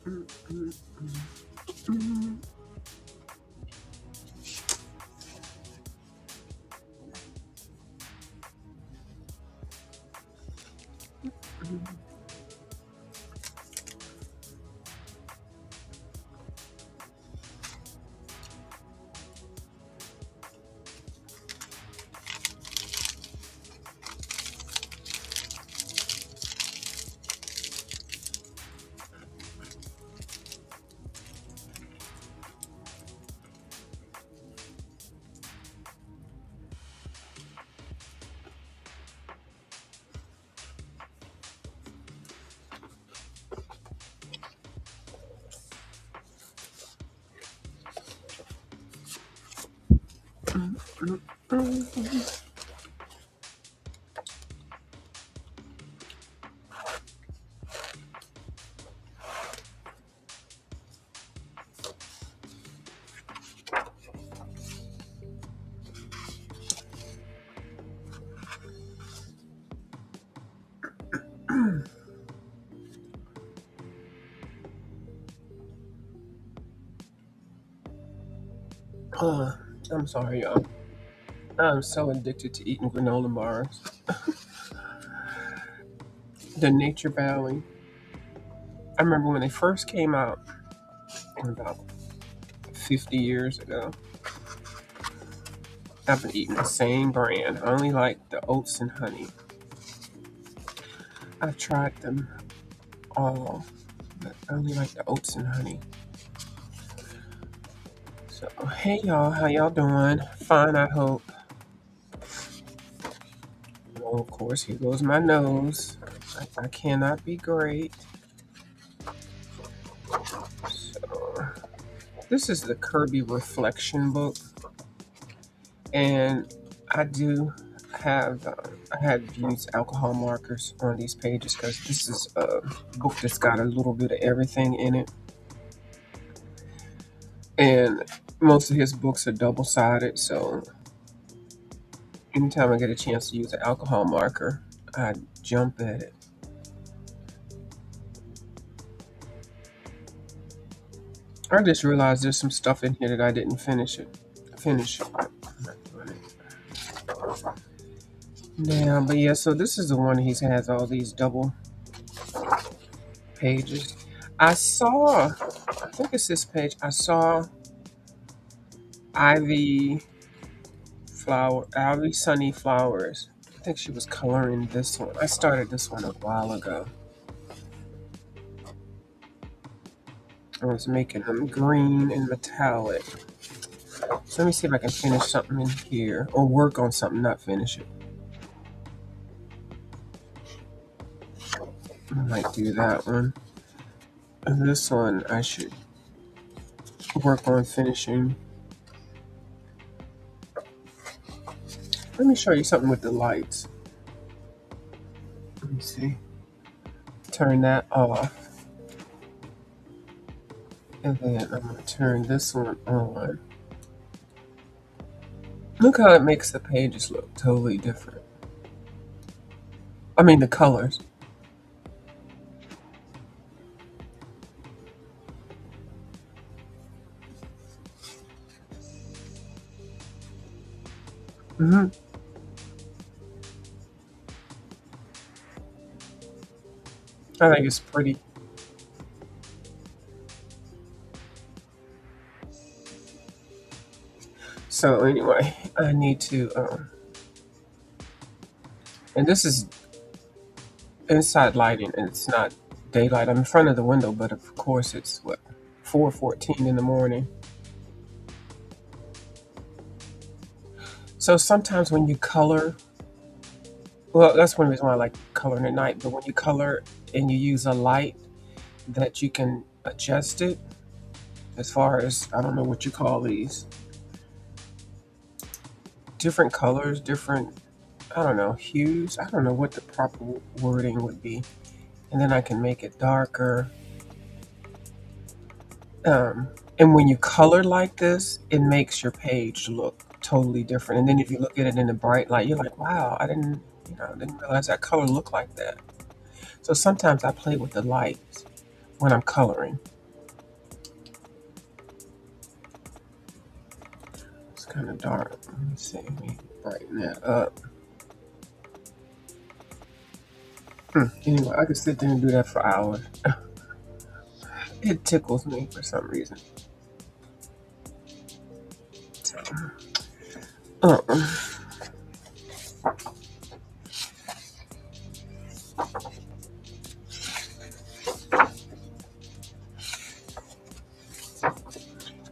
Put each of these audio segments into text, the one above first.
Mm, mm, mm, mm. Uh, I'm sorry, y'all. I'm so addicted to eating granola bars. The Nature Valley. I remember when they first came out about 50 years ago. I've been eating the same brand. I only like the oats and honey. I've tried them all, but I only like the oats and honey. So, hey y'all, how y'all doing? Fine, I hope. Well, of course, here goes my nose. I cannot be great. So, this is the Kirby Reflection book, and I do have I had used alcohol markers on these pages because this is a book that's got a little bit of everything in it, and most of his books are double sided. So anytime I get a chance to use an alcohol marker, I jump at it. I just realized there's some stuff in here that I didn't finish. I'm not doing it. Yeah, but yeah, so this is the one he has all these double pages. I saw, I think it's this page. I saw Ivy Ivy Sunny Flowers. I think she was coloring this one. I started this one a while ago. I was making them green and metallic. So let me see if I can finish something in here or work on something, not finish it. I might do that one. And this one I should work on finishing. Let me show you something with the lights. Let me see. Turn that off. And then I'm going to turn this one on. Look how it makes the pages look totally different. I mean, the colors. Hmm. I think it's pretty. So anyway, I need to, and this is inside lighting, and it's not daylight. I'm in front of the window, but of course it's what 4:14 in the morning. So sometimes when you color, well, that's one reason why I like coloring at night. But when you color and you use a light that you can adjust it, as far as I don't know what you call these, different colors, different I don't know hues. I don't know what the proper wording would be, and then I can make it darker. Um, and when you color like this, it makes your page look totally different. And then if you look at it in the bright light, you're like, wow, I didn't realize that color looked like that. So sometimes I play with the lights when I'm coloring. It's kind of dark. Let me see. Let me brighten that up. Anyway, I could sit there and do that for hours. It tickles me for some reason. So, uh,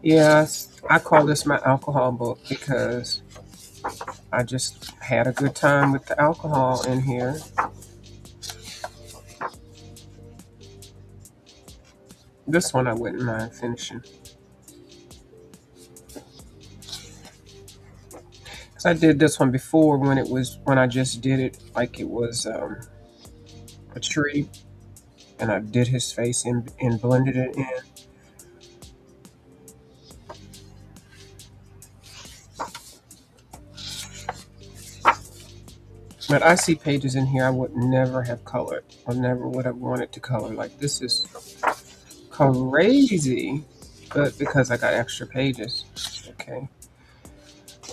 yes, I call this my alcohol book because I just had a good time with the alcohol in here. This one I wouldn't mind finishing. Cause I did this one before when I just did it like it was a tree, and I did his face and blended it in. But I see pages in here I would never have colored or never would have wanted to color. Like this is crazy, but because I got extra pages. Okay.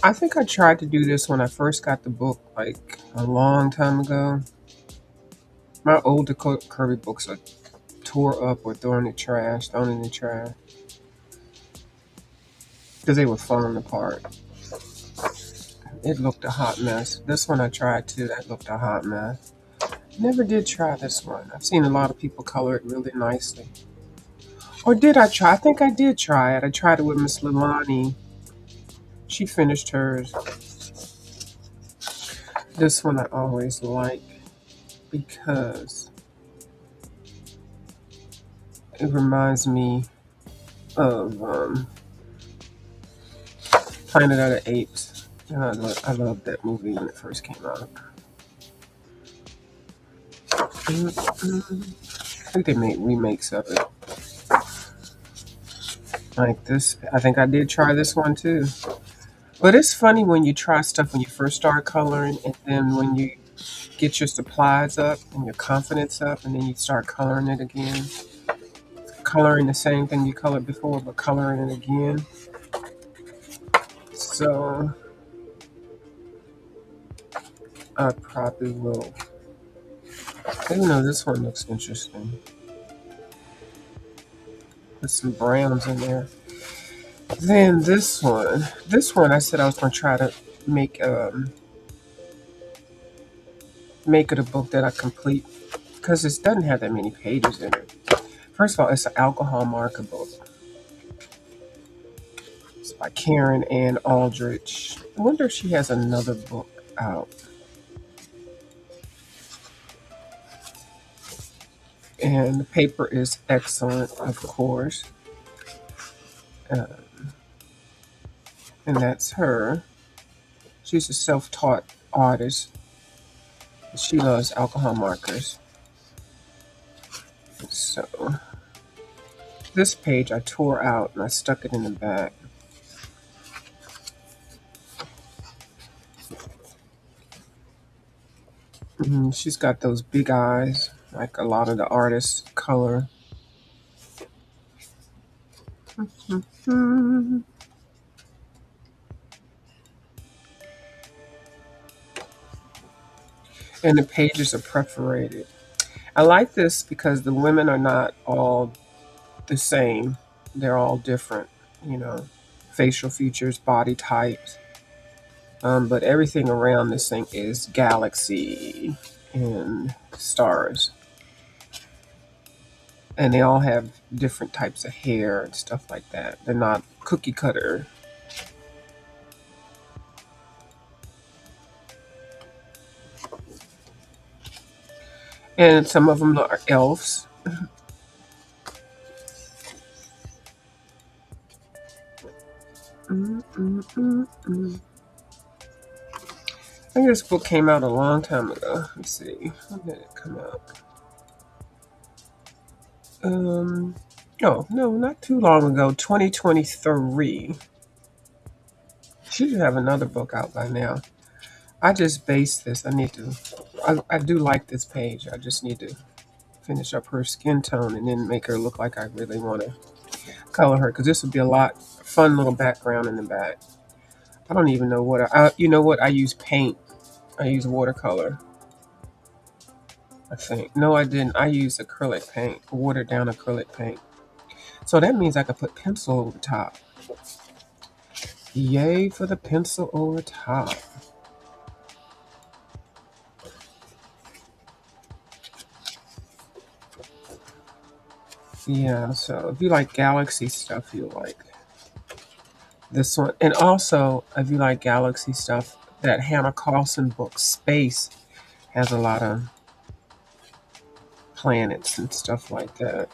I think I tried to do this when I first got the book, like a long time ago. My older Kirby books are tore up or thrown in the trash, because they were falling apart. It looked a hot mess. This one I tried too. That looked a hot mess. Never did try this one. I've seen a lot of people color it really nicely. Or did I try? I think I did try it. I tried it with Miss Lilani. She finished hers. This one I always like because it reminds me of Planet of the Apes. And I loved that movie when it first came out. I think they made remakes of it. Like this. I think I did try this one too. But it's funny when you try stuff when you first start coloring, and then when you get your supplies up and your confidence up, and then you start coloring it again. Coloring the same thing you colored before, but coloring it again. So I probably will. Even though this one looks interesting. Put some browns in there. Then this one I said I was going to try to make make it a book that I complete because it doesn't have that many pages in it. First of all, it's an alcohol marker book. It's by Karen Ann Aldrich. I wonder if she has another book out. And the paper is excellent, of course. Uh, and that's her. She's a self-taught artist. She loves alcohol markers. So this page I tore out and I stuck it in the back. She's got those big eyes, like a lot of the artists color. And the pages are perforated. I like this because the women are not all the same. They're all different, you know, facial features, body types. But everything around this thing is galaxy and stars. And they all have different types of hair and stuff like that. They're not cookie cutter. And some of them are elves. I think this book came out a long time ago. Let's see. When did it come out? No, not too long ago. 2023. She should have another book out by now. I just based this. I do like this page. I just need to finish up her skin tone and then make her look like I really want to color her, because this would be a lot fun little background in the back. I don't even know what you know what, I use paint. I use watercolor. I think no, I didn't. I used acrylic paint, watered down acrylic paint. So that means I could put pencil over top. Yay for the pencil over top. Yeah, so if you like galaxy stuff, you'll like this one. And also, if you like galaxy stuff, that Hannah Carlson book, Space, has a lot of planets and stuff like that.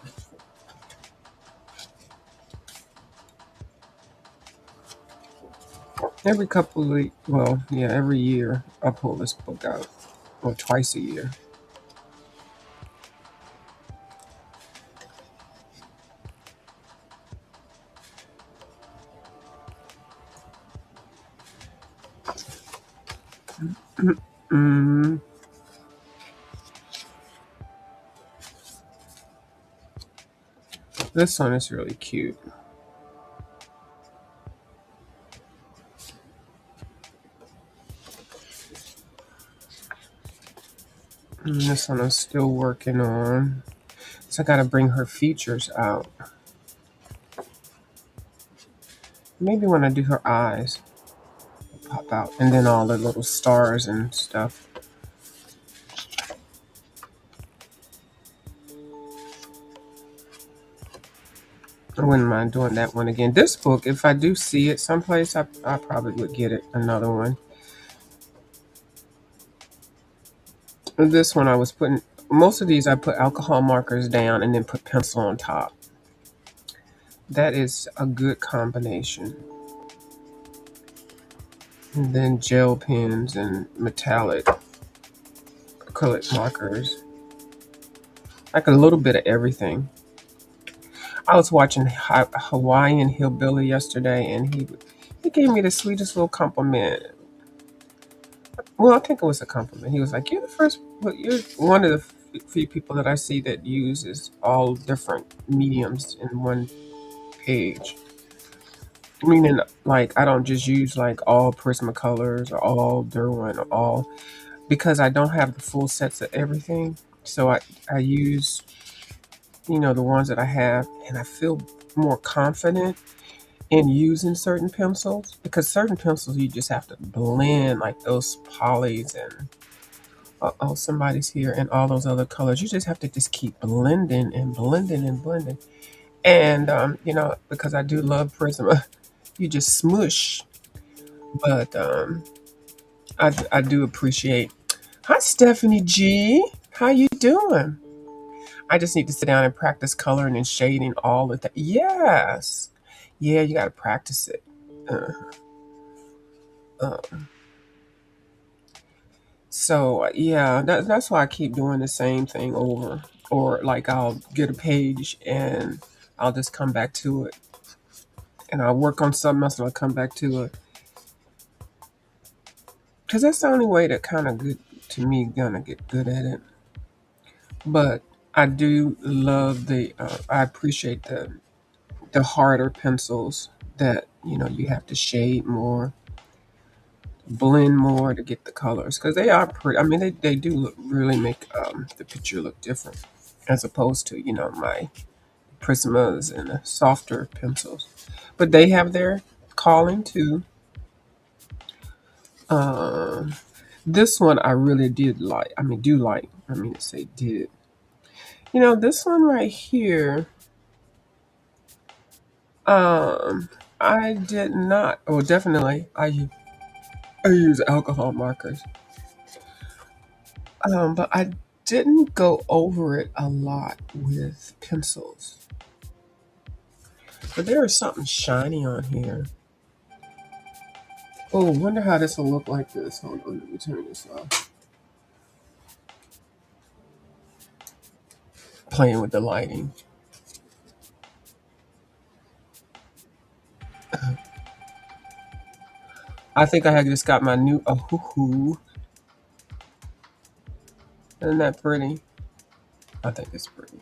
Every couple of weeks, well, yeah, every year I pull this book out, or twice a year. Mm, this one is really cute. And this one I'm still working on. So I gotta bring her features out. Maybe when I do her eyes, pop out. And then all the little stars and stuff. I wouldn't mind doing that one again. This book, if I do see it someplace, I probably would get it, another one. And this one I was putting, most of these I put alcohol markers down and then put pencil on top. That is a good combination. And then gel pens and metallic acrylic markers. Like a little bit of everything. I was watching Hawaiian Hillbilly yesterday, and he gave me the sweetest little compliment. Well, I think it was a compliment. He was like, "You're the first. Well, you're one of the few people that I see that uses all different mediums in one page." Meaning, like, I don't just use like all Prismacolors or all Derwent or all, because I don't have the full sets of everything. So I use, the ones that I have, and I feel more confident in using certain pencils, because certain pencils you just have to blend, like those polys and oh, somebody's here, and all those other colors. You just have to just keep blending and blending and blending. And because I do love Prisma, you just smush. But I do appreciate. Hi, Stephanie G. How you doing? I just need to sit down and practice coloring and shading all the time. Yes. Yeah, you got to practice it. Uh, uh, so yeah, that's why I keep doing the same thing over. Or like I'll get a page and I'll just come back to it, and I'll work on something else and I'll come back to it, because that's the only way that kind of good to me gonna get good at it. But I do love I appreciate the harder pencils that you have to shade more, blend more to get the colors, because they are pretty. I mean, they do really make the picture look different, as opposed to my Prismas and the softer pencils. But they have their calling too. Um, this one I really did like. I mean, do like. I mean, to say did. This one right here. Um, I did not. Well, definitely, I use alcohol markers. But I didn't go over it a lot with pencils. But there is something shiny on here. Oh, wonder how this will look like this. Hold on, let me turn this off. Playing with the lighting. I think I had just got my new hoo. Isn't that pretty? I think it's pretty.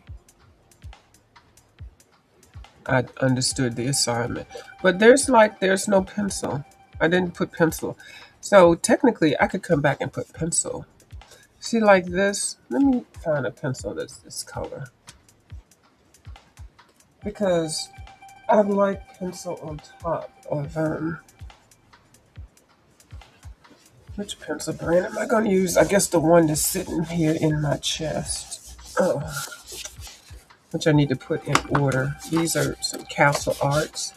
I understood the assignment. But there's no pencil. I didn't put pencil. So technically I could come back and put pencil. See like this? Let me find a pencil that's this color. Because I like pencil on top of which pencil brand am I gonna use? I guess the one that's sitting here in my chest. Oh, which I need to put in order. These are some Castle Arts.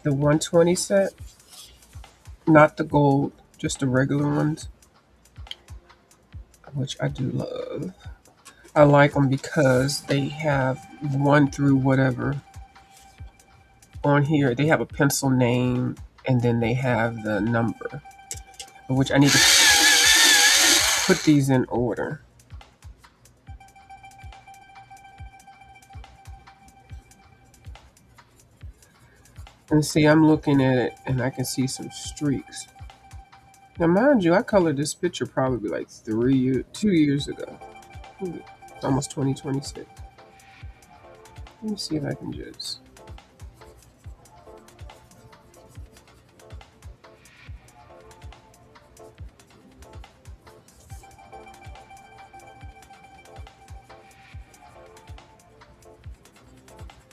The 120 set. Not the gold, just the regular ones, which I do love. I like them because they have one through whatever on here. They have a pencil name and then they have the number, which I need to put these in order. And see, I'm looking at it and I can see some streaks. Now, mind you, I colored this picture probably like 2 years ago. It's almost 2026. Let me see if I can just.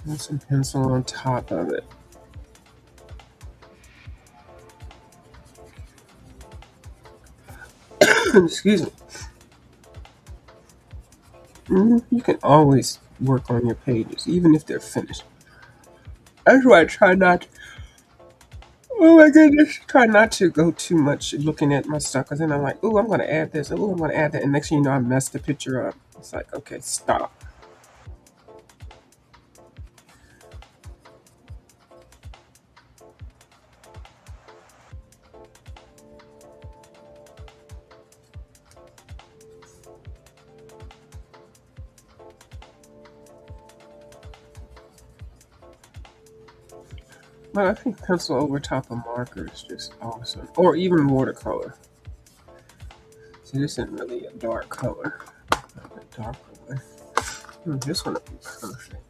Put some pencil on top of it. Excuse me. You can always work on your pages, even if they're finished. That's why I try not. Oh my goodness! Try not to go too much looking at my stuff, because then I'm like, "Ooh, I'm going to add this. Ooh, I'm going to add that," and next thing you know, I messed the picture up. It's like, okay, stop. But I think pencil over top of marker is just awesome, or even watercolor. See, this isn't really a dark color. Not a dark color. This one would be perfect.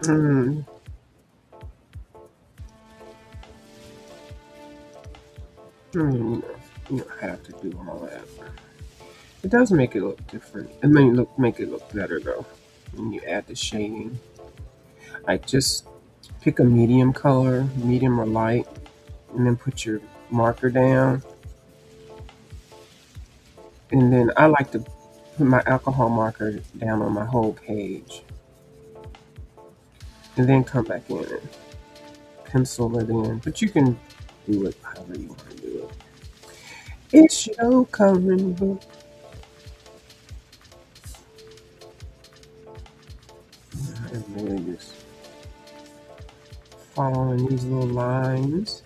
Mm, you don't have to do all that. It does make it look different. It may make it look better though when you add the shading. Like just pick a medium color, medium or light, and then put your marker down. And then I like to put my alcohol marker down on my whole page, and then come back in and pencil it in. But you can do it however you want to do it. It's your coloring book. I'm really just following these little lines.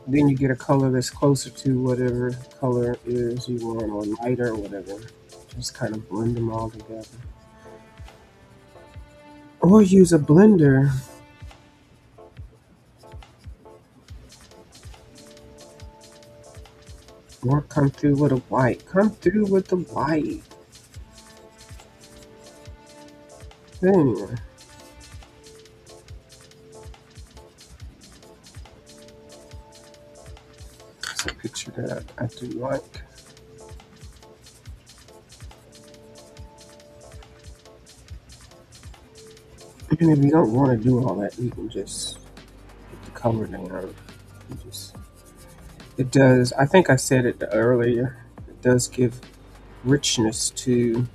Then you get a color that's closer to whatever color is you want, or lighter or whatever. Just kind of blend them all together. Or use a blender. Or come through with a white. Come through with the white. But anyway. It's a picture that I do like. And if you don't want to do all that, you can just put the color down. It does, I think I said it earlier, it does give richness to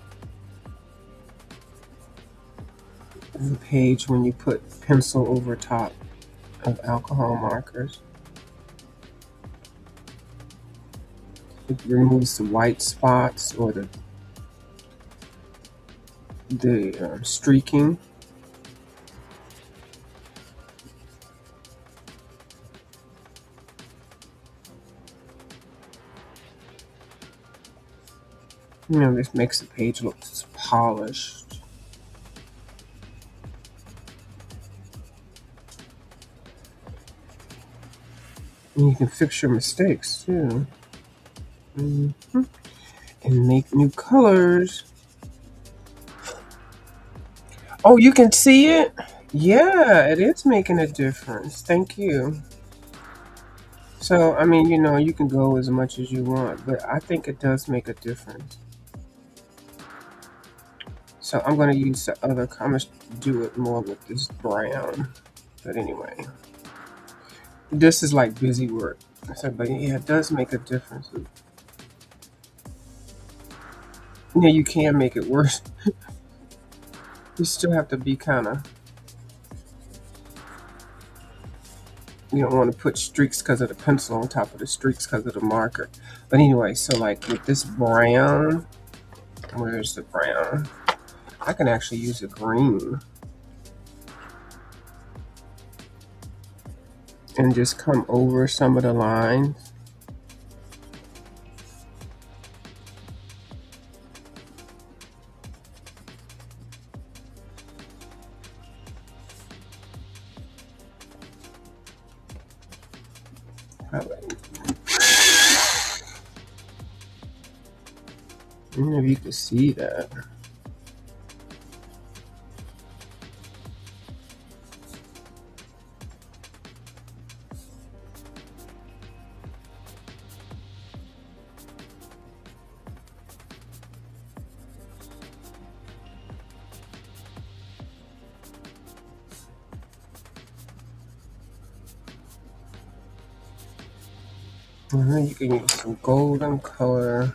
the page when you put pencil over top of alcohol markers. It removes the white spots or the streaking. You know, this makes the page look polished. And you can fix your mistakes too. And make new colors. Oh, you can see it? Yeah, it is making a difference. Thank you. So, I mean, you know, you can go as much as you want, but I think it does make a difference. So I'm going to use the other, I'm going to do it more with this brown. But anyway, this is like busy work. So, but yeah, it does make a difference. Yeah, you can make it worse. You still have to be kind of, you don't want to put streaks because of the pencil on top of the streaks because of the marker. But anyway, so like with this brown, where's the brown? I can actually use a green and just come over some of the lines. I don't know if you can see that. And then you can use some golden color.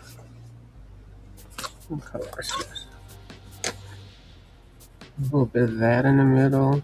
What color is this? A little bit of that in the middle.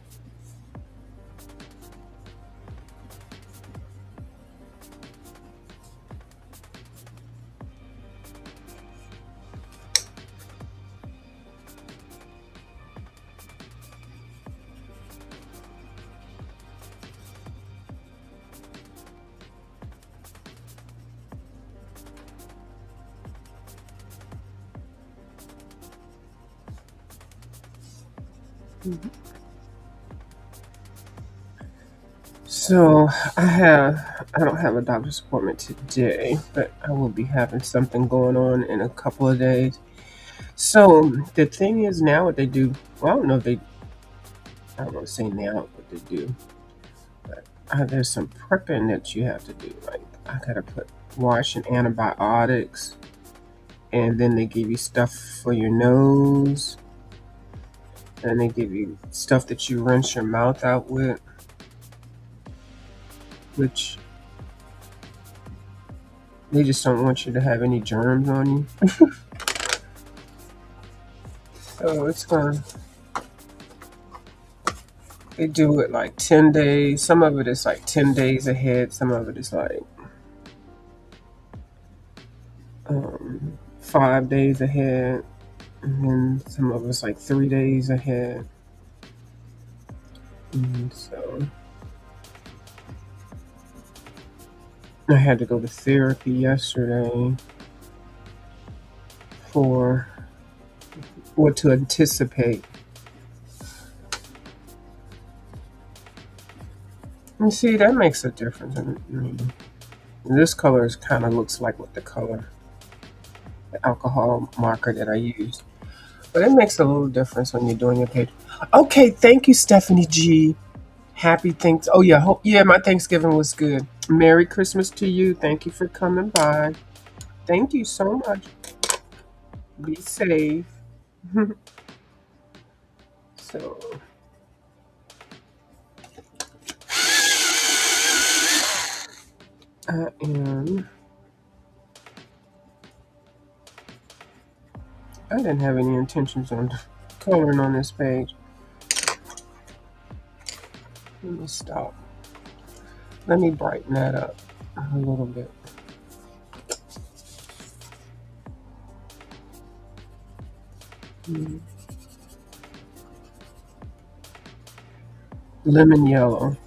So I don't have a doctor's appointment today, but I will be having something going on in a couple of days. So the thing is now what they do, well, I don't know if they, I don't want to say now what they do, but there's some prepping that you have to do. Like I gotta put wash and antibiotics, and then they give you stuff for your nose, and they give you stuff that you rinse your mouth out with, which they just don't want you to have any germs on you. So it's fun. They do it like 10 days. Some of it is like 10 days ahead. Some of it is like 5 days ahead. And then some of it's like 3 days ahead. And so I had to go to therapy yesterday for what to anticipate. You see, that makes a difference. This color kind of looks like what the color, the alcohol marker that I used. But it makes a little difference when you're doing your page. Okay, thank you, Stephanie G. Happy thanks. Oh yeah, yeah. My Thanksgiving was good. Merry Christmas to you. Thank you for coming by. Thank you so much. Be safe. So I am. I didn't have any intentions on coloring on this page. Let me stop. Let me brighten that up a little bit. Lemon yellow.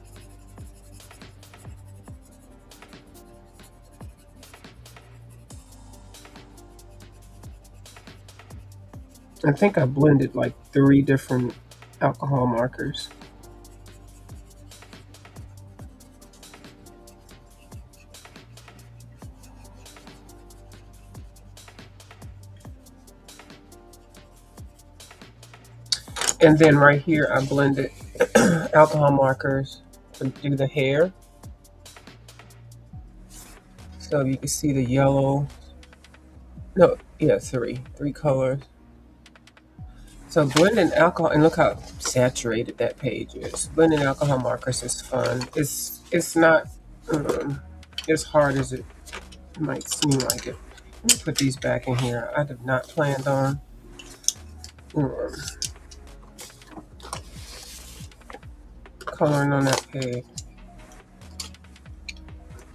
I think I blended like 3 different alcohol markers. And then right here, I blended alcohol markers to do the hair. So you can see the yellow. No, yeah, three colors. So blending alcohol, and look how saturated that page is. Blending alcohol markers is fun. It's not as hard as it might seem like it. Let me put these back in here. I did not plan on coloring on that page.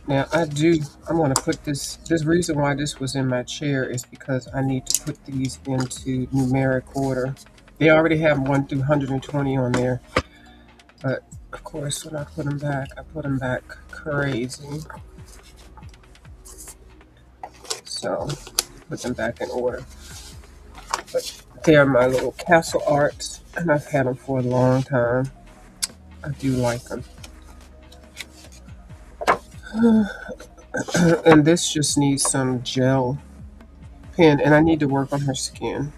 Now I'm going to put this reason why this was in my chair is because I need to put these into numeric order. They already have 1 through 120 on there, but of course when I put them back, I put them back crazy. So put them back in order. But they're my little castle arts, and I've had them for a long time. I do like them. And this just needs some gel pen, and I need to work on her skin.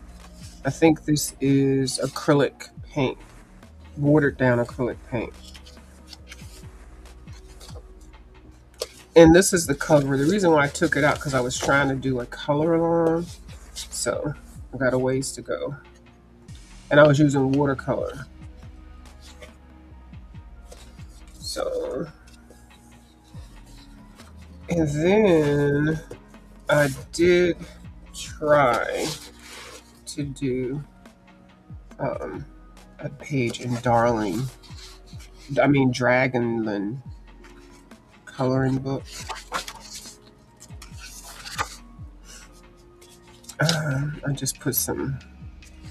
I think this is acrylic paint, watered down acrylic paint. And this is the color. The reason why I took it out because I was trying to do a color along, so I got a ways to go. And I was using watercolor. So, and then I did try to do a page in Dragonland coloring book. I just put some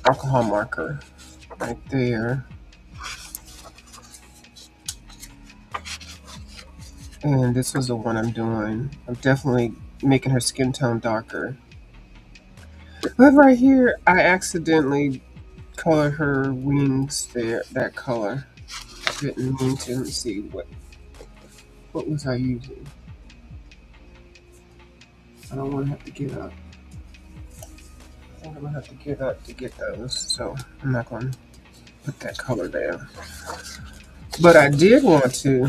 alcohol marker right there. And this was the one I'm doing. I'm definitely making her skin tone darker. But right here, I accidentally colored her wings there, that color. I didn't mean to. Let me see, what was I using? I don't want to have to get up. I think I'm going to have to get up to get those, so I'm not going to put that color down. But I did want to,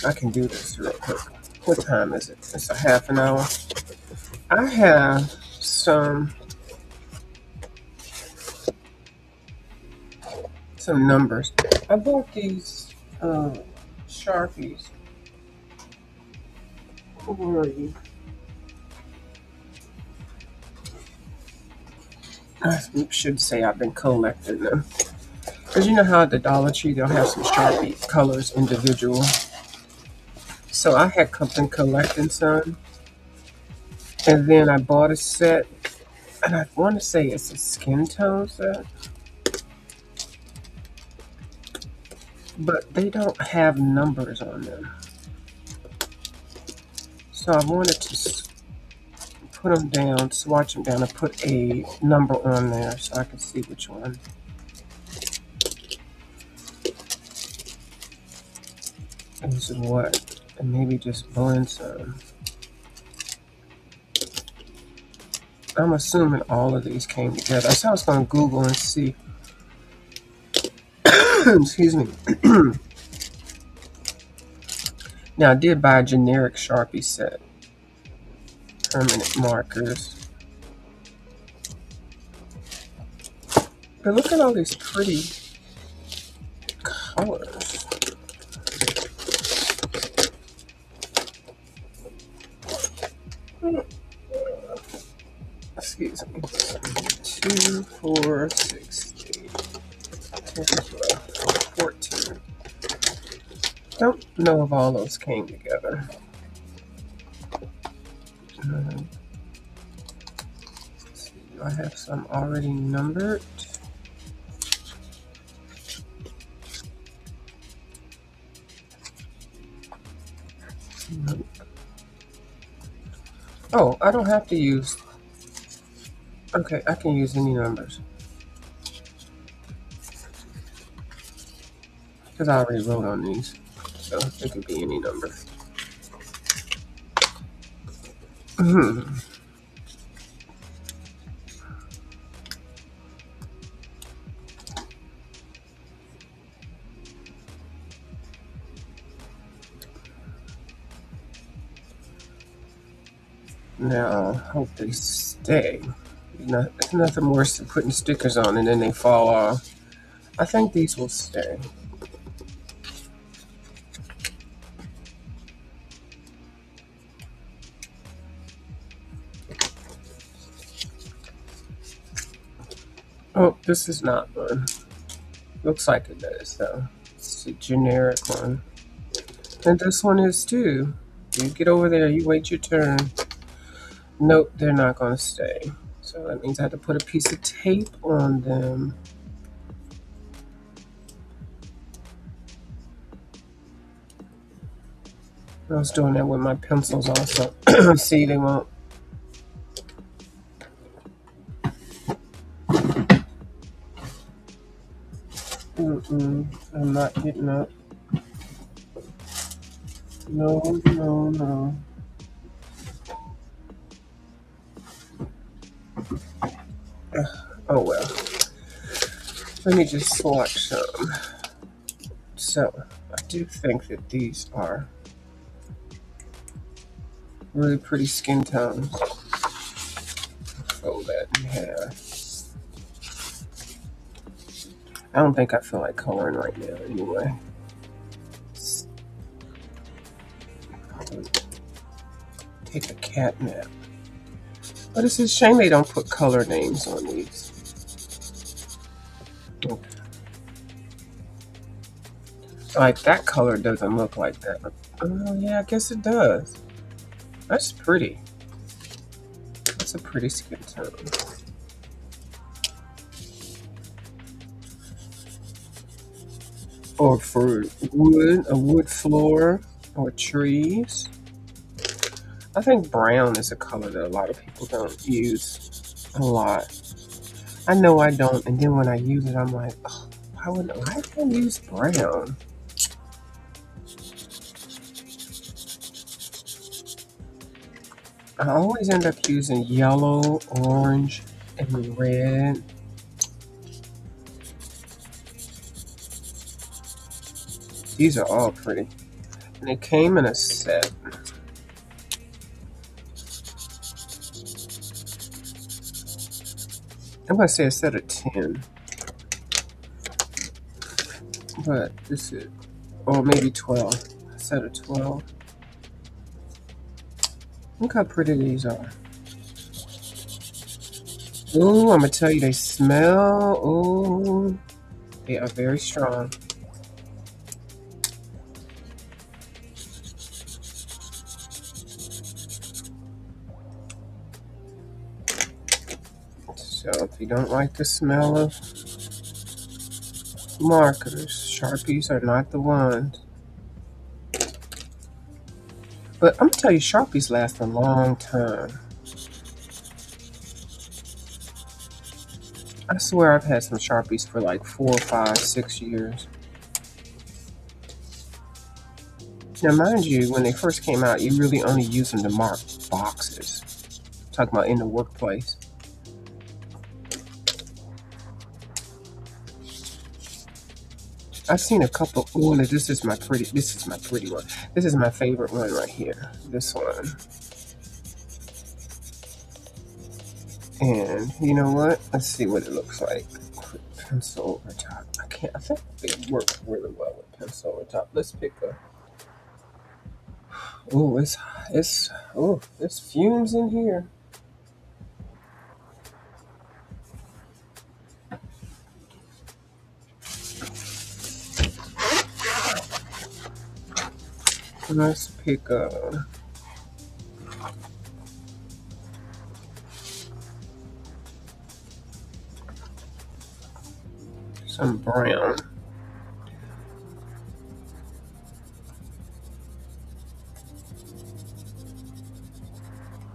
I can do this real quick. What time is it? It's a half an hour. I have some numbers. I bought these Sharpies. Where are you? I should say I've been collecting them. Because you know how at the Dollar Tree they'll have some Sharpie colors individual. So I had been collecting some. And then I bought a set. And I want to say it's a skin tone set. But they don't have numbers on them. So I wanted to put them down, swatch them down, and put a number on there so I can see which one. Is what? And maybe just blend some. I'm assuming all of these came together. So I was going to Google and see. Excuse me. Now I did buy a generic Sharpie set. Permanent markers. But look at all these pretty colors. Excuse me. 2, 4, 6, 8, 10, 12, 14. know if all those came together. Let's see, do I have some already numbered? Nope. Oh, I don't have to use. Okay, I can use any numbers because I already wrote on these, so it could be any number. Now, I hope they stay. It's nothing worse than putting stickers on and then they fall off. I think these will stay. Oh, this is not one. Looks like it does, though. It's a generic one. And this one is too. You get over there, you wait your turn. Nope, they're not going to stay. So that means I have to put a piece of tape on them. I was doing that with my pencils also. See, they won't. I'm not getting up. No, no, no. Oh well. Let me just swatch some. So, I do think that these are really pretty skin tones. Fold that in half. I don't think I feel like coloring right now anyway. Take a cat nap. But it's a shame they don't put color names on these. Okay. Like that color doesn't look like that. Oh yeah, I guess it does. That's pretty. That's a pretty skin tone. Or for wood, a wood floor, or trees. I think brown is a color that a lot of people don't use a lot. I know I don't, and then when I use it, I'm like, oh, why can't I use brown? I always end up using yellow, orange, and red. These are all pretty. And they came in a set. I'm going to say a set of 10. But this is, or maybe 12. A set of 12. Look how pretty these are. Ooh, I'm going to tell you, they smell. Ooh, they are very strong. So if you don't like the smell of markers, Sharpies are not the ones. But I'm going to tell you, Sharpies last a long time. I swear I've had some Sharpies for like 4, 5, 6 years. Now, mind you, when they first came out, you really only used them to mark boxes. I'm talking about in the workplace. I've seen a couple. Oh, this is my pretty one. This is my favorite one right here. This one. And you know what? Let's see what it looks like. Put pencil over top. I think it works really well with pencil over top. Let's pick a. Oh, there's fumes in here. Let's pick some brown.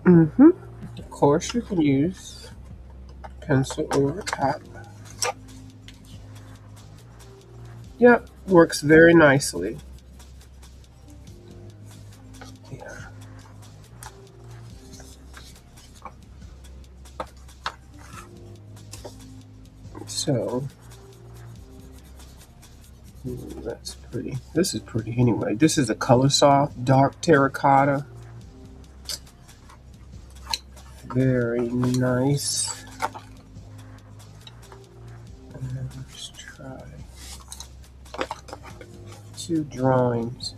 Of course, you can use pencil over top. Yep, works very nicely. Yeah. So, that's pretty. This is pretty anyway. This is a color soft, dark terracotta. Very nice. And let's try 2 drawings.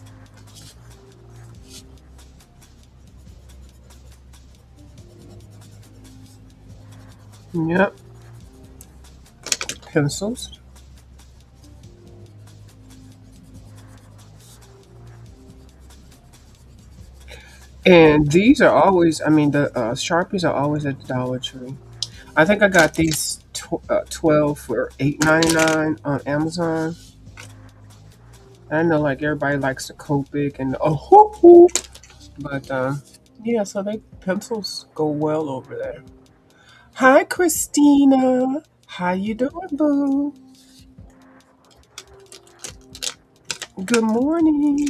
Yep. Pencils. And these are always, I mean, the Sharpies are always at the Dollar Tree. I think I got these 12 for $8.99 on Amazon. I know, like, everybody likes the Copic and the oh, but yeah, so they pencils go well over there. Hi, Christina. How you doing, boo? Good morning.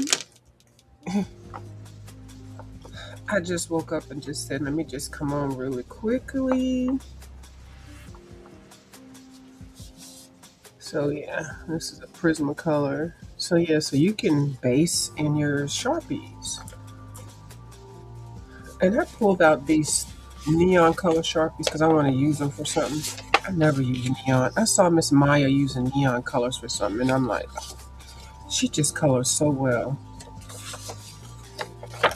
I just woke up and just said, let me just come on really quickly. So yeah, this is a Prismacolor. So yeah, so you can base in your Sharpies. And I pulled out these neon color Sharpies because I want to use them for something. I never use neon. I saw Miss Maya using neon colors for something, and I'm like, she just colors so well.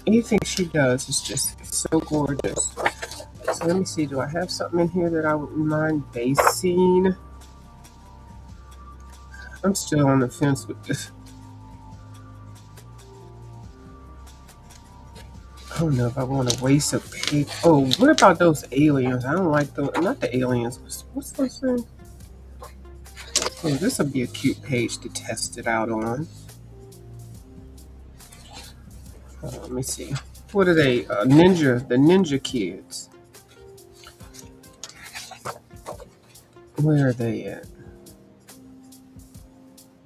Anything she does is just so gorgeous. So let me see, do I have something in here that I wouldn't mind basing? I'm still on the fence with this. I don't know if I want to waste a page. Oh, what about those aliens? I don't like those. Not the aliens. What's those things? Oh, this would be a cute page to test it out on. Let me see. What are they? Ninja. The Ninja Kids. Where are they at?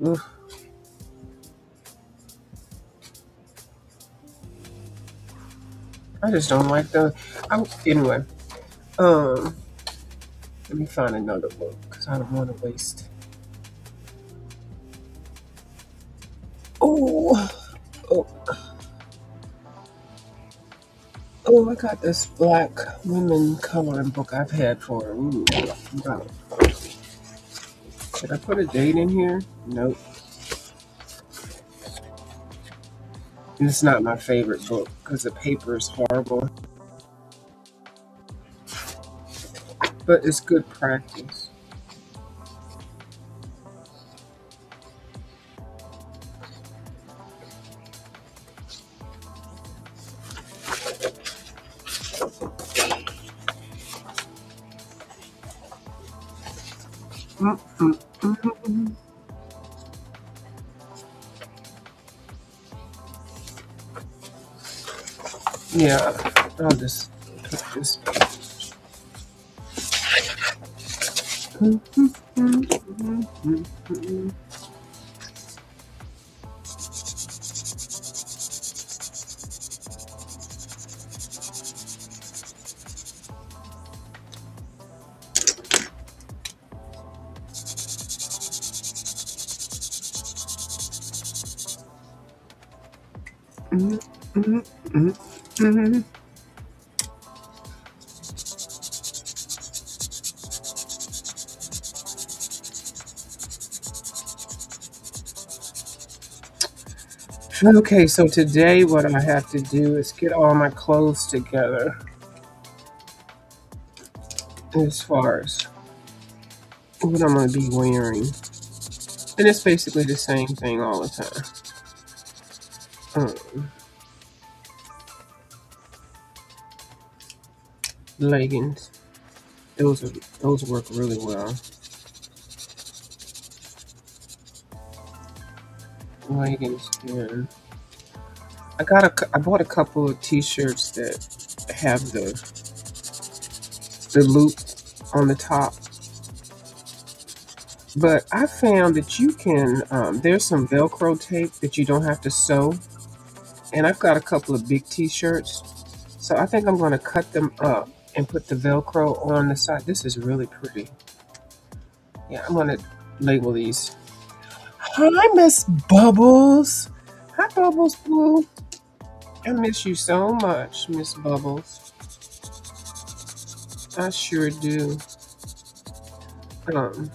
Oof. I just don't like those. Anyway, let me find another book because I don't want to waste. Oh, oh, oh! I got this black women coloring book I've had for. Ooh, about. Should I put a date in here? Nope. It's not my favorite book because the paper is horrible. But it's good practice. Mm-mm-mm. Yeah, I'll just put this page. Okay, so today what I have to do is get all my clothes together as far as what I'm going to be wearing. And it's basically the same thing all the time. leggings. Those are those work really well. Leggings and I bought a couple of t-shirts that have the loop on the top. But I found that you can there's some Velcro tape that you don't have to sew. And I've got a couple of big t-shirts. So I think I'm going to cut them up and put the Velcro on the side. This is really pretty. Yeah, I'm going to label these. Hi, Miss Bubbles. Hi, Bubbles Blue. I miss you so much, Miss Bubbles. I sure do. Um,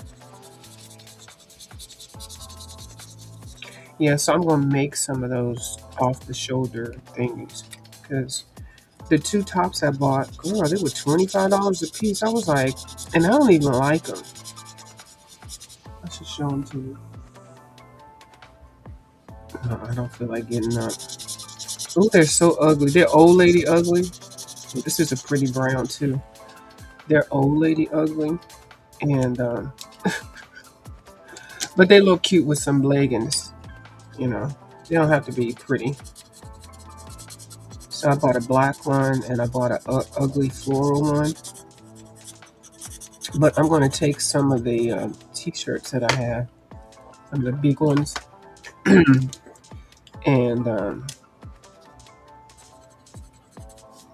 yeah, so I'm going to make some of those off the shoulder thingies because the two tops I bought, girl, they were $25 a piece. I was like, and I don't even like them. I should show them to you. No, I don't feel like getting up. Oh, they're so ugly. They're old lady ugly. This is a pretty brown too. They're old lady ugly, and but they look cute with some leggings. You know, they don't have to be pretty. So I bought a black one and I bought a ugly floral one. But I'm going to take some of the t-shirts that I have, some of the big ones, and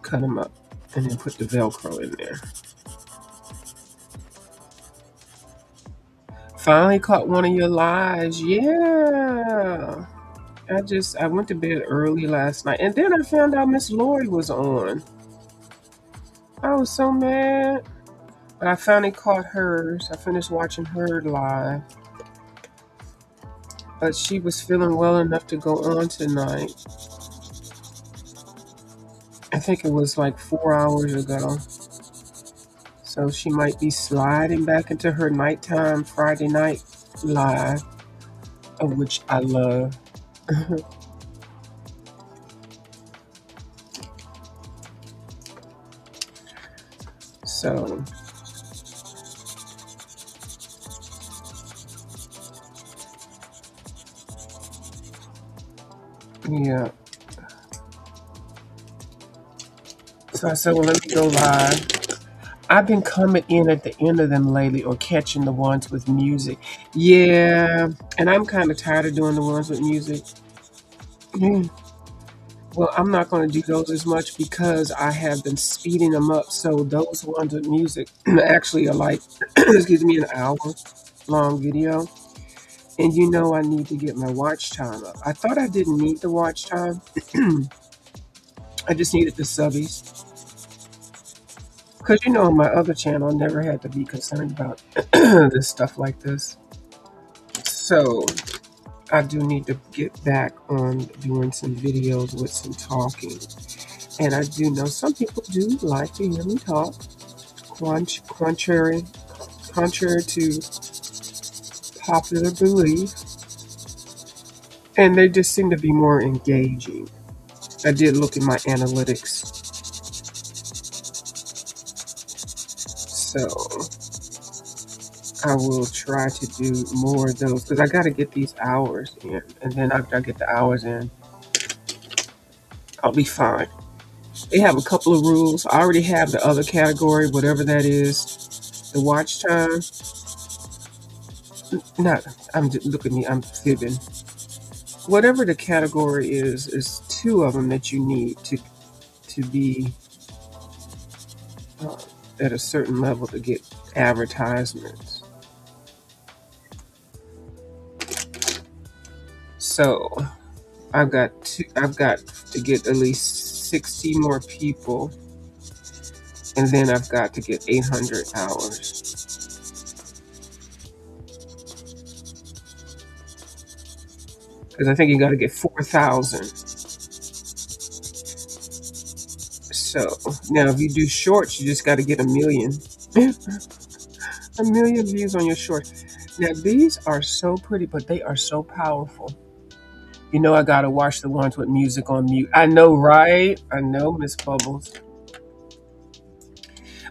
cut them up, and then put the Velcro in there. Finally caught one of your lives. Yeah. I went to bed early last night and then I found out Miss Lori was on. I was so mad. But I finally caught hers. I finished watching her live. But she was feeling well enough to go on tonight. I think it was like 4 hours ago. So she might be sliding back into her nighttime Friday night live, of which I love. So yeah. So I said, well, let me go live. I've been coming in at the end of them lately or catching the ones with music. Yeah. And I'm kind of tired of doing the ones with music. Mm. Well, I'm not going to do those as much because I have been speeding them up. So those ones with music actually are like, excuse me, an hour long video. And you know I need to get my watch time up. I thought I didn't need the watch time. I just needed the subbies. Because you know, on my other channel, I never had to be concerned about this stuff like this. So I do need to get back on doing some videos with some talking. And I do know some people do like to hear me talk, contrary to popular belief. And they just seem to be more engaging. I did look at my analytics. So I will try to do more of those because I got to get these hours in. And then after I get the hours in, I'll be fine. They have a couple of rules. I already have the other category, whatever that is. The watch time. Not, look at me, I'm fibbing. Whatever the category is two of them that you need to be uh, at a certain level to get advertisements. So I've got to get at least 60 more people, and then I've got to get 800 hours. Because I think you got to get 4,000. So now if you do shorts, you just got to get 1,000,000. 1,000,000 views on your short. Now these are so pretty, but they are so powerful. You know I gotta watch the ones with music on mute. I know, right? I know, Miss Bubbles.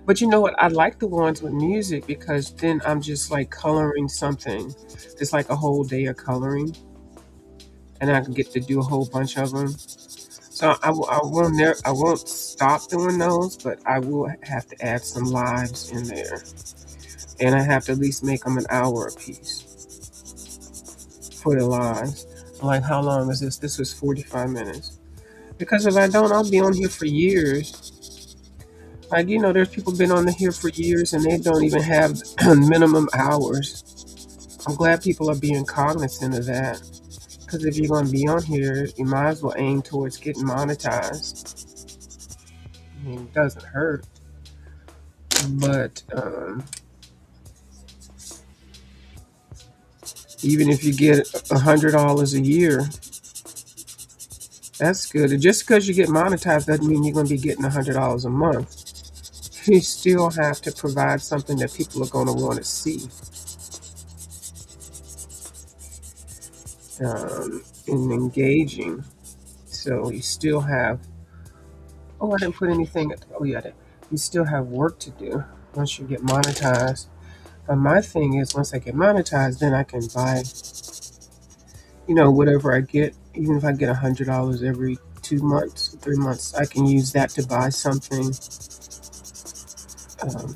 But you know what? I like the ones with music because then I'm just like coloring something. It's like a whole day of coloring, and I can get to do a whole bunch of them. So I won't stop doing those, but I will have to add some lives in there, and I have to at least make them an hour a piece for the lives. Like, how long is this? This was 45 minutes. Because if I don't, I'll be on here for years. Like, there's people been on here for years and they don't even have minimum hours. I'm glad people are being cognizant of that. Because if you're going to be on here, you might as well aim towards getting monetized. I mean, it doesn't hurt. But even if you get $100 a year, that's good. And just because you get monetized doesn't mean you're going to be getting $100 a month. You still have to provide something that people are going to want to see. And engaging. So you still have, oh, I didn't put anything, oh, yeah, you still have work to do once you get monetized. But my thing is, once I get monetized, then I can buy, whatever I get, even if I get $100 every 2 months, 3 months, I can use that to buy something, um,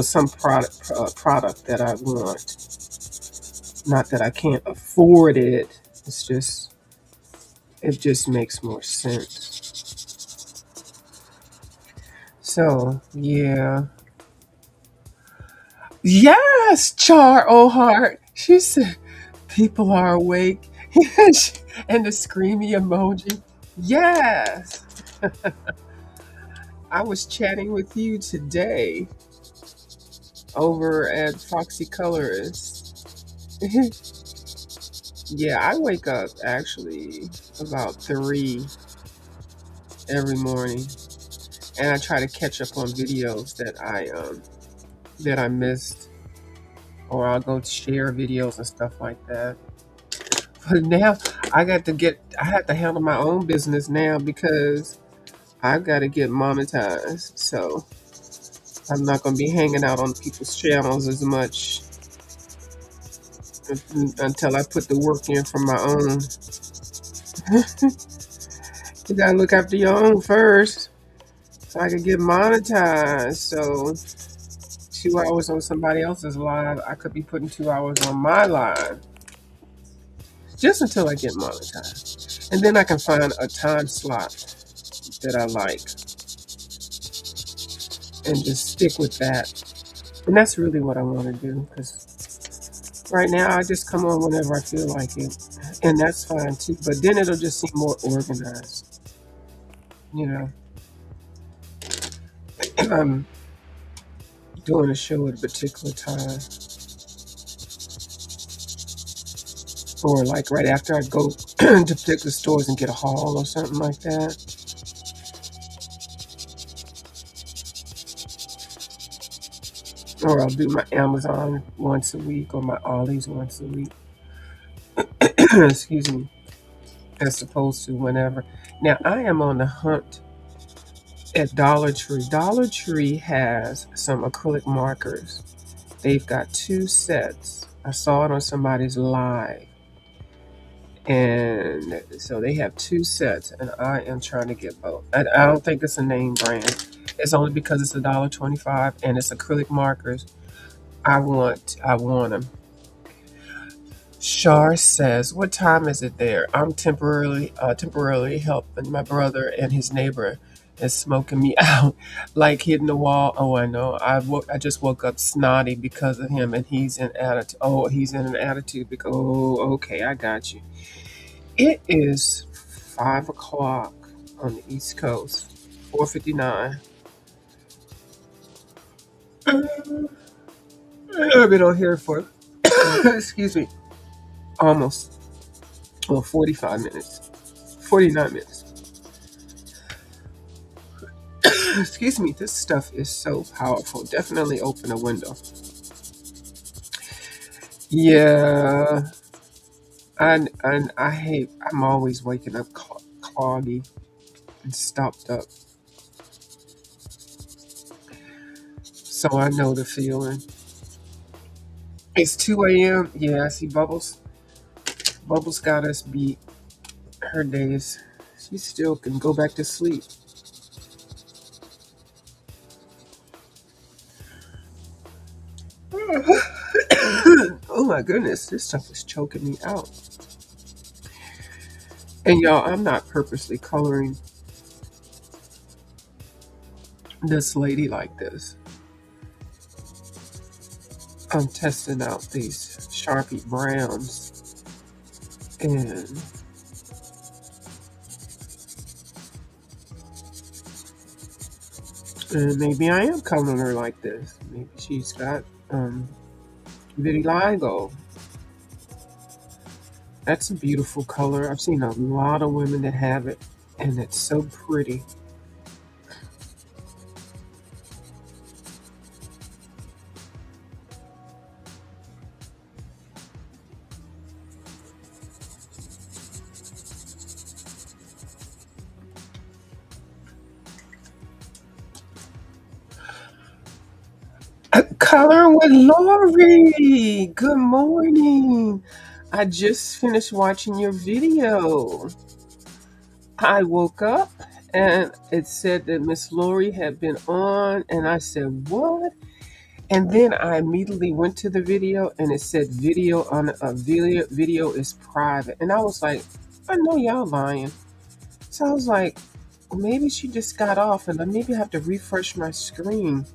some product that I want. Not that I can't afford it. It just makes more sense. So, yeah. Yes, Char O'Hart. She said, people are awake. And the screamy emoji. Yes. I was chatting with you today over at Foxy Colorist. Yeah, I wake up actually about 3 every morning, and I try to catch up on videos that I missed, or I'll go share videos and stuff like that. But now I have to handle my own business now because I got to get monetized. So I'm not going to be hanging out on people's channels as much until I put the work in for my own. You got to look after your own first so I can get monetized. So 2 hours on somebody else's live, I could be putting 2 hours on my live just until I get monetized. And then I can find a time slot that I like and just stick with that. And that's really what I want to do because right now I just come on whenever I feel like it. And that's fine too. But then it'll just seem more organized. You know, if I'm doing a show at a particular time, or like right after I go to particular stores and get a haul or something like that. Or I'll do my Amazon once a week or my Ollie's once a week. Excuse me. As opposed to whenever. Now I am on the hunt at Dollar Tree. Dollar Tree has some acrylic markers. They've got 2 sets. I saw it on somebody's live. And so they have 2 sets, and I am trying to get both. I don't think it's a name brand. It's only because it's $1.25 and it's acrylic markers. I want them. Shar says, "What time is it there? I'm temporarily helping my brother and his neighbor is smoking me out, like hitting the wall. Oh, I know. I just woke up snotty because of him, and he's in attitude. Oh, he's in an attitude because. Oh, okay, I got you. It is 5 o'clock on the East Coast. 4:59. I've been on here for excuse me, almost 45 minutes, 49 minutes. Excuse me, this stuff is so powerful. Definitely open a window. Yeah, I hate. I'm always waking up cloggy and stopped up. So I know the feeling. It's 2 a.m. Yeah, I see Bubbles. Bubbles got us beat. Her days. She still can go back to sleep. Oh my goodness, this stuff is choking me out. And y'all, I'm not purposely coloring this lady like this. I'm testing out these Sharpie browns, and maybe I am coloring her like this. Maybe she's got vitiligo. That's a beautiful color. I've seen a lot of women that have it, and it's so pretty. Color with Lori. Good morning. I just finished watching your video. I woke up and it said that Miss Lori had been on, and I said, "What?" And then I immediately went to the video, and it said video on a video is private, and I was like, "I know y'all lying." So I was like, maybe she just got off, and maybe I have to refresh my screen.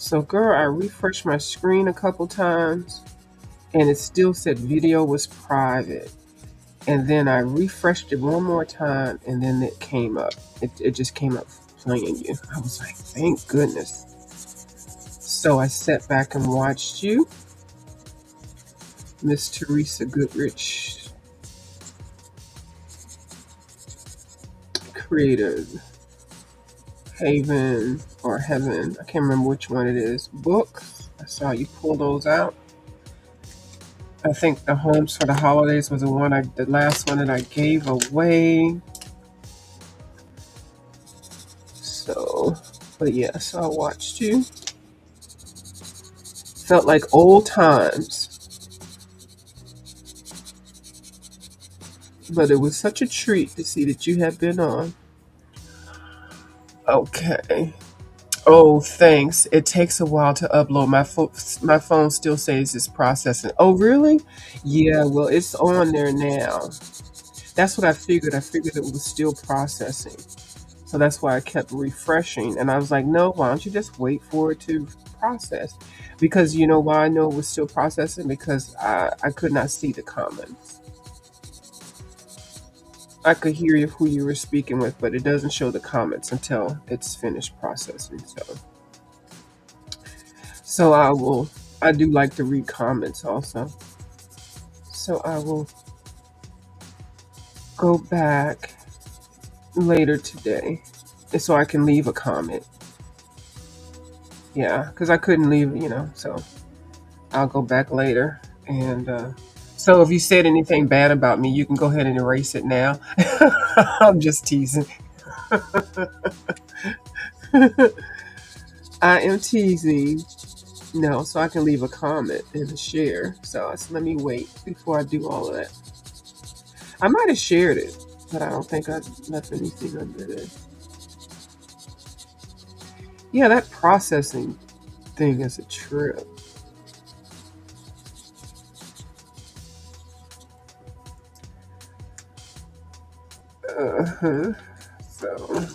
So, girl, I refreshed my screen a couple times, and it still said video was private. And then I refreshed it one more time, and then it came up. It just came up playing you. I was like, thank goodness. So I sat back and watched you, Miss Teresa Goodrich, creative Haven or Heaven. I can't remember which one it is. Books. I saw you pull those out. I think the Homes for the Holidays was the last one that I gave away. So, but yeah, so I watched you. Felt like old times. But it was such a treat to see that you had been on. Okay. Oh, thanks. It takes a while to upload. My phone still says it's processing. Oh, really? Yeah, well, it's on there now. That's what I figured. I figured it was still processing. So that's why I kept refreshing. And I was like, no, why don't you just wait for it to process? Because you know why I know it was still processing? Because I could not see the comments. I could hear who you were speaking with, but it doesn't show the comments until it's finished processing. So I do like to read comments also. So I will go back later today so I can leave a comment. Yeah, because I couldn't leave, so I'll go back later. And so if you said anything bad about me, you can go ahead and erase it now. I'm just teasing. I am teasing. No, so I can leave a comment and a share. So let me wait before I do all of that. I might have shared it, but I don't think I left anything under there. Yeah, that processing thing is a trip. Uh-huh. So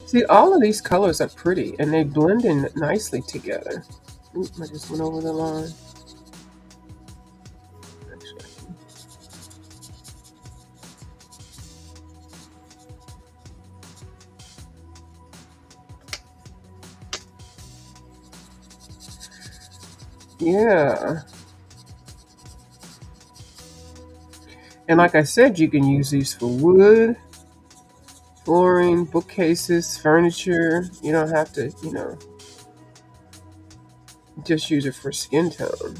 see, all of these colors are pretty and they blend in nicely together. Oop, I just went over the line. Yeah. And like I said, you can use these for wood, flooring, bookcases, furniture. You don't have to, just use it for skin tone.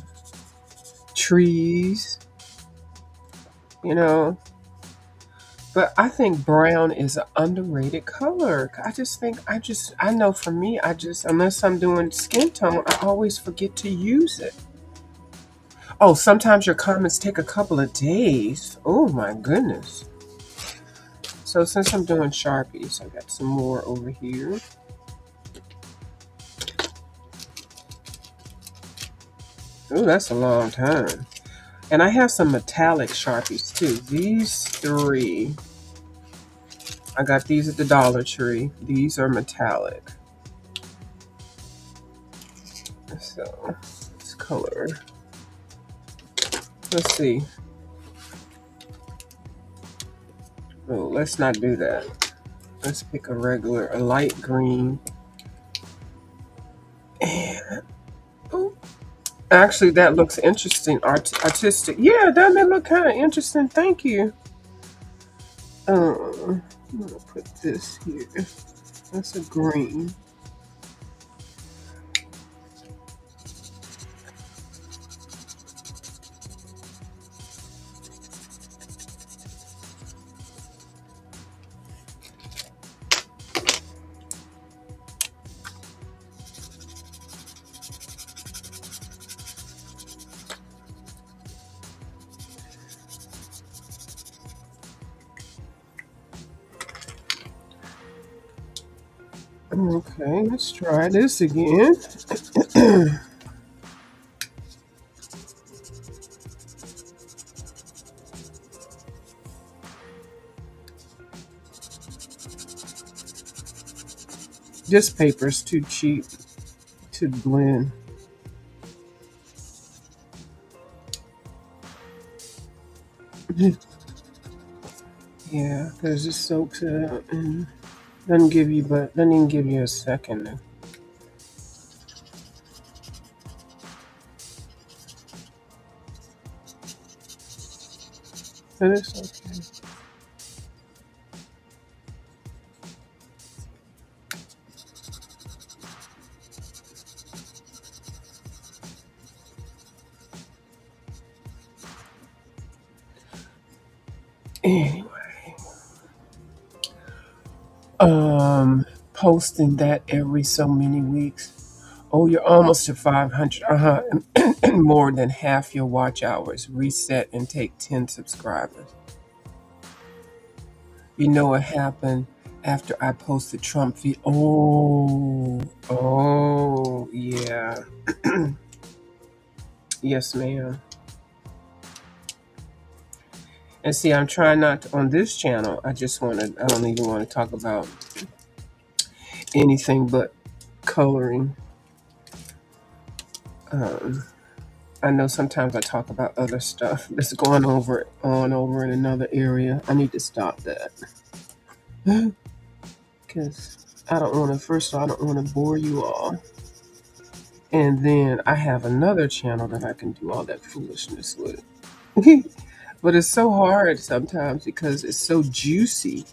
Trees, you know. But I think brown is an underrated color. I know for me, unless I'm doing skin tone, I always forget to use it. Oh, sometimes your comments take a couple of days. Oh my goodness. So since I'm doing Sharpies, I got some more over here. Oh, that's a long time. And I have some metallic Sharpies too. These three, I got these at the Dollar Tree. These are metallic. So let's color. Let's see. Oh, let's not do that. Let's pick a light green. And, oh, actually, that looks interesting. Artistic. Yeah, that may look kind of interesting. Thank you. I'm gonna put this here. That's a green. Okay, let's try this again. This paper's too cheap to blend. Yeah, because it soaks it up and doesn't even give you a second. But it's okay. Anyway, posting that every so many weeks. Oh, you're almost to 500. And more than half your watch hours. Reset and take 10 subscribers. You know what happened after I posted Trump feed? Oh, yeah. Yes, ma'am. And see, I'm trying not to, on this channel, I don't even want to talk about anything but coloring. Um, I know sometimes I talk about other stuff that's going over in another area. I need to stop that. Because I don't want to, first of all, I don't want to bore you all. And then I have another channel that I can do all that foolishness with. But it's so hard sometimes because it's so juicy,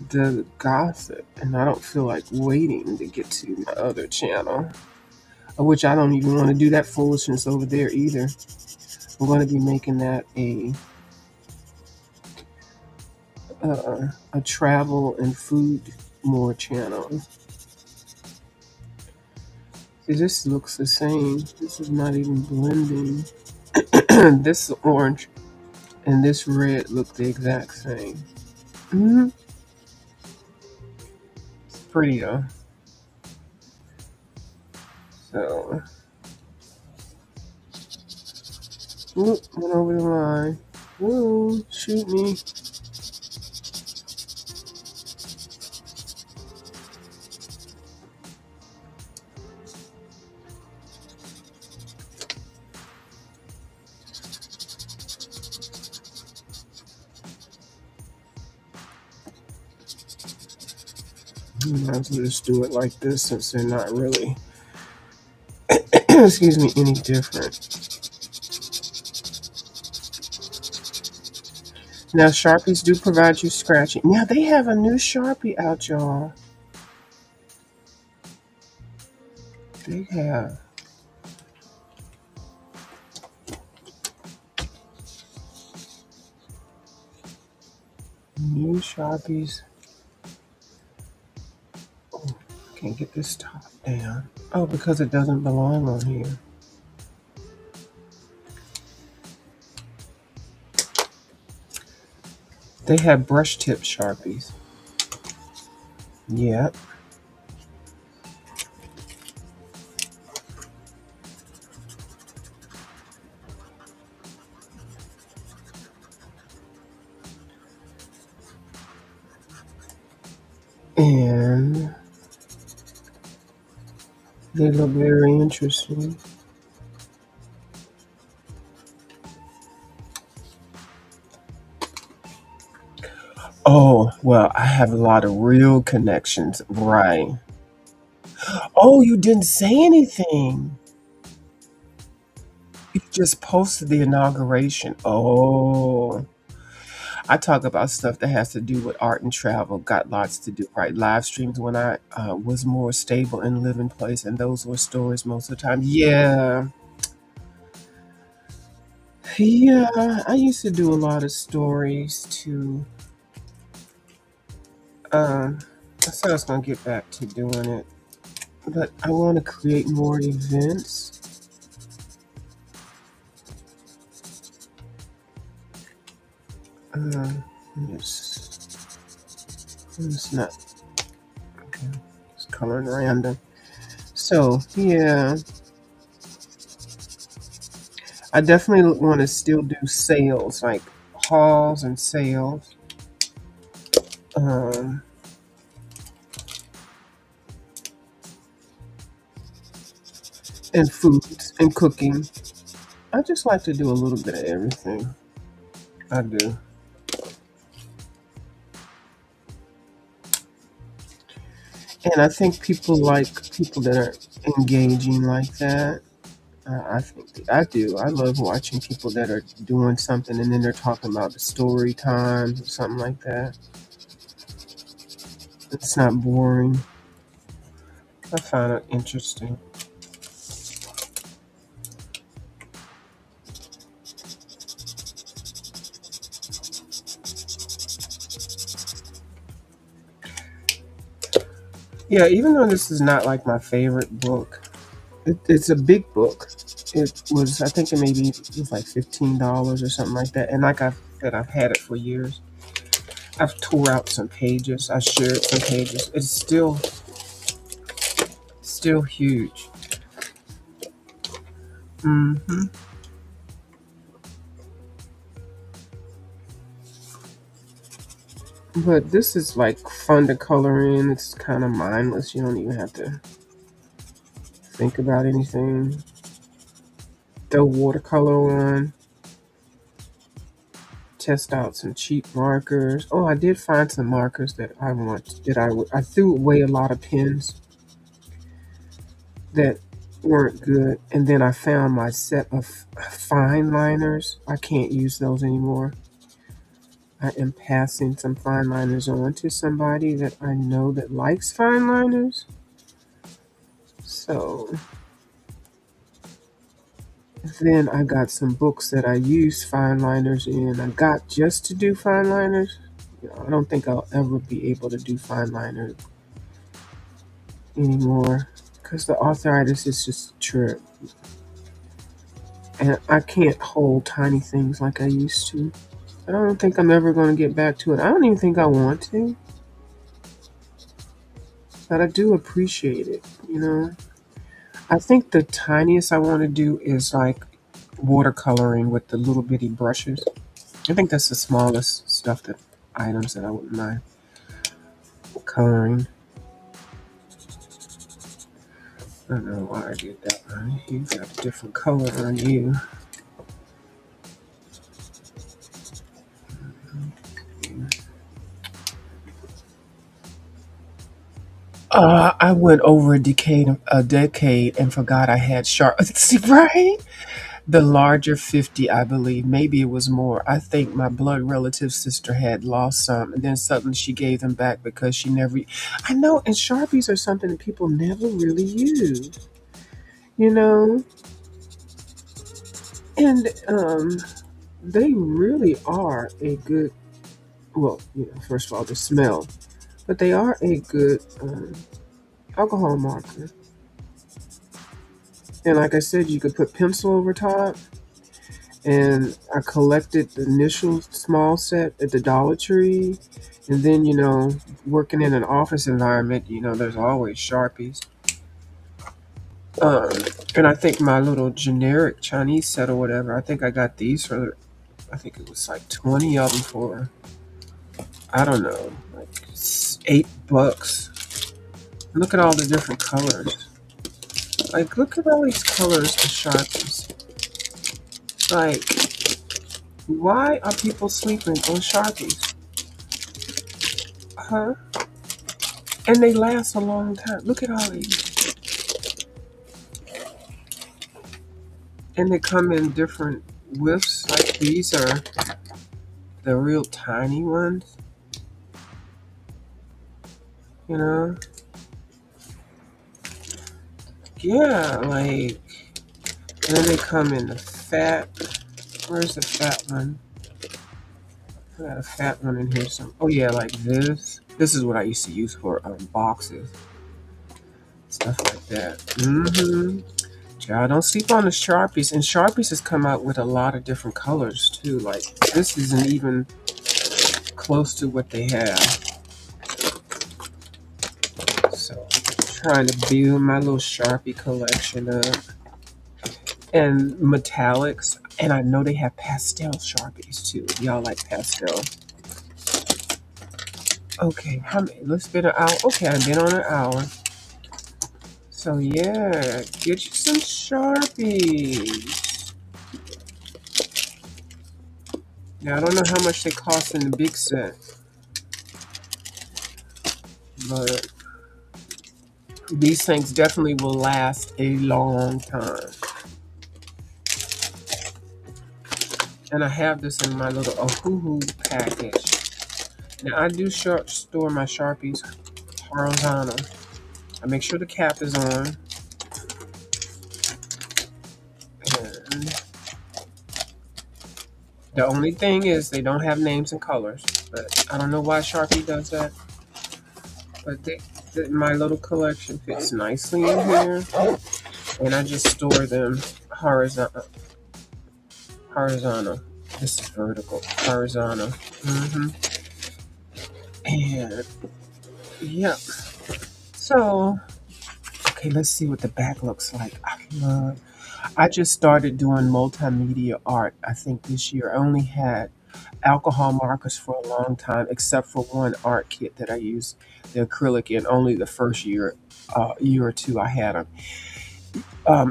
the gossip, and I don't feel like waiting to get to my other channel, which I don't even want to do that foolishness over there either. I'm going to be making that a travel and food more channel. See, this looks the same. This is not even blending. This orange and this red look the exact same. Mm-hmm. It's pretty though. So, went over the line. Ooh, shoot me. Might as well just do it like this since they're not really, excuse me, any different. Now, Sharpies do provide you scratching. Now, they have a new Sharpie out, y'all. They have. New Sharpies. Oh, I can't get this top down. Oh, because it doesn't belong on here. They have brush tip Sharpies. Yep. And they look very interesting. Oh, well, I have a lot of real connections. Right. Oh, you didn't say anything. You just posted the inauguration. Oh, I talk about stuff that has to do with art and travel. Got lots to do, right? Live streams when I was more stable and live in place, and those were stories most of the time. Yeah, yeah. I used to do a lot of stories too. Um, I said I was gonna get back to doing it, but I want to create more events. Yes, it's not okay. It's coloring random. So yeah, I definitely want to still do sales, like hauls and sales, um, and foods and cooking. I just like to do a little bit of everything. I do, and I think people like people that are engaging like that. I think I do. I love watching people that are doing something and then they're talking about the story times or something like that. It's not boring. I find it interesting. Yeah, even though this is not like my favorite book, it's a big book. It was, I think, it was like $15 or something like that. And like I said, I've had it for years. I've tore out some pages. I shared some pages. It's still huge. Hmm. But this is like fun to color in. It's kind of mindless. You don't even have to think about anything. Throw watercolor on. Test out some cheap markers. Oh, I did find some markers that I want. I threw away a lot of pens that weren't good, and then I found my set of fine liners. I can't use those anymore. I am passing some fine liners on to somebody that I know that likes fine liners. So then I got some books that I use fine liners in. I got just to do fine liners. I don't think I'll ever be able to do fine liners anymore because the arthritis is just a trip. And I can't hold tiny things like I used to. I don't think I'm ever going to get back to it. I don't even think I want to, but I do appreciate it. I think the tiniest I want to do is like watercoloring with the little bitty brushes. I think that's the smallest items that I wouldn't mind coloring. I don't know why I did that one. You got a different color on you. I went over a decade and forgot I had sharp. See, right? The larger 50, I believe. Maybe it was more. I think my blood relative sister had lost some, and then suddenly she gave them back because she never. I know, and Sharpies are something that people never really use, you know? And they really are a good Well, first of all, the smell, but they are a good alcohol marker. And like I said, you could put pencil over top. And I collected the initial small set at the Dollar Tree. And then, working in an office environment, there's always Sharpies. Um, and I think my little generic Chinese set or whatever, I think I got these for, I think it was like 20 of them for, I don't know, like $8. Look at all the different colors. Like, look at all these colors of Sharpies. Like, why are people sleeping on Sharpies? Huh? And they last a long time. Look at all these. And they come in different whiffs. Like these are the real tiny ones, you know? Yeah, like, and then they come in the fat. Where's the fat one? I got a fat one in here. Oh, yeah, like this. This is what I used to use for boxes, stuff like that. Mm-hmm. Child, don't sleep on the Sharpies. And Sharpies has come out with a lot of different colors, too. Like, this isn't even close to what they have. So, trying to build my little Sharpie collection up. And metallics. And I know they have pastel Sharpies, too. Y'all like pastel. Okay, how many? Let's been an hour. Okay, I've been on an hour. So, yeah, get you some Sharpies. Now, I don't know how much they cost in the big set. But these things definitely will last a long time. And I have this in my little Ohuhu package. Now I do store my Sharpies horizontal. I make sure the cap is on. And the only thing is they don't have names and colors. But I don't know why Sharpie does that. But my little collection fits nicely in here. And I just store them horizontal. Horizontal. This is vertical. Horizontal. And yeah. So, okay, let's see what the back looks like. I just started doing multimedia art, I think this year. I only had alcohol markers for a long time, except for one art kit that I used the acrylic in. Only the first year or two I had them.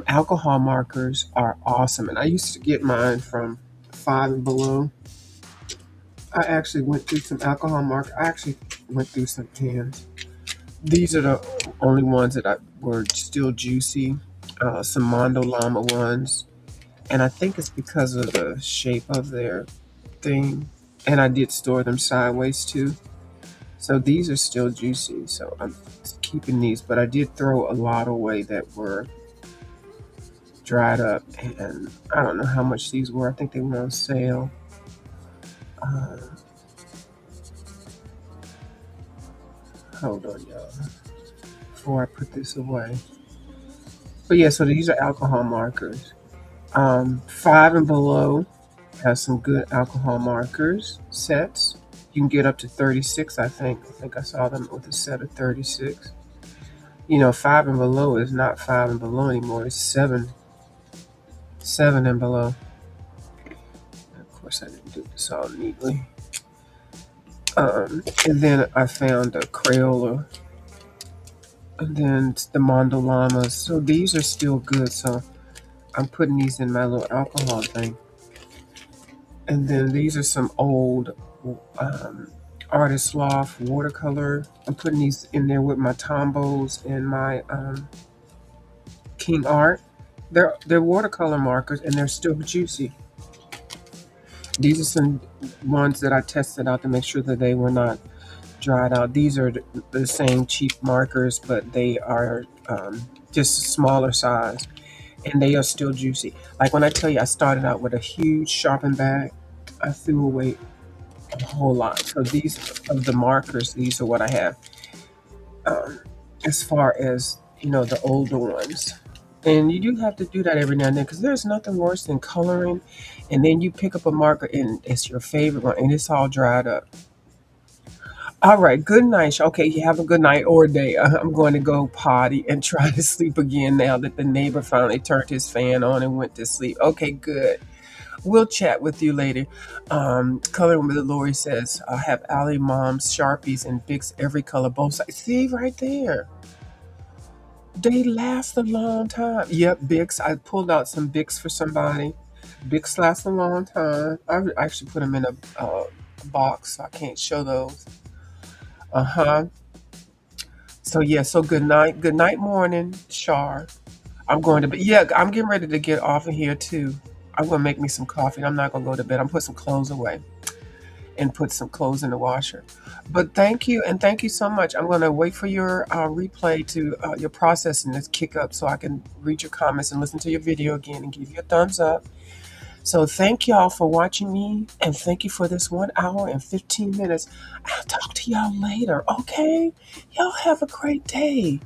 Alcohol markers are awesome, and I used to get mine from Five and Below. I actually went through some alcohol marker. I actually went through some pens. These are the only ones that were still juicy. Some Mondo Llama ones, and I think it's because of the shape of their thing. And I did store them sideways too. So these are still juicy. So I'm keeping these, but I did throw a lot away that were dried up, and I don't know how much these were. I think they were on sale. Uh, Hold on, y'all, before I put this away. But yeah, so these are alcohol markers. Five and Below has some good alcohol markers sets. You can get up to 36, I think. I think I saw them with a set of 36. Five and Below is not Five and Below anymore. It's seven and below. Of course, I didn't do this all neatly. And then I found a Crayola, and then the Mondo Llamas. So these are still good. So I'm putting these in my little alcohol thing. And then these are some old um, Artist Loft watercolor. I'm putting these in there with my Tombos and my King Art. They're watercolor markers, and they're still juicy. These are some ones that I tested out to make sure that they were not dried out. These are the same cheap markers, but they are just a smaller size, and they are still juicy. Like when I tell you, I started out with a huge shopping bag. I threw away a whole lot. So these of the markers, these are what I have. Um, as far as the older ones. And you do have to do that every now and then because there's nothing worse than coloring, and then you pick up a marker and it's your favorite one, and it's all dried up. All right, good night. Okay, you have a good night or day. I'm going to go potty and try to sleep again now that the neighbor finally turned his fan on and went to sleep. Okay, good. We'll chat with you later. Coloring with Lori says, I have Ali Mom's Sharpies and Bics every color, both sides. See right there. They last a long time. Yep, Bics. I pulled out some Bics for somebody. Bics last a long time. I actually put them in a box, so I can't show those. Uh huh. So yeah. So good night. Good night, morning, Shar. I'm going to bed. Yeah, I'm getting ready to get off of here too. I'm gonna make me some coffee. I'm not gonna go to bed. I'm put some clothes away and put some clothes in the washer. But thank you, and thank you so much. I'm gonna wait for your replay to your processing to kick up so I can read your comments and listen to your video again and give you a thumbs up. So thank y'all for watching me, and thank you for this 1 hour and 15 minutes. I'll talk to y'all later, okay? Y'all have a great day.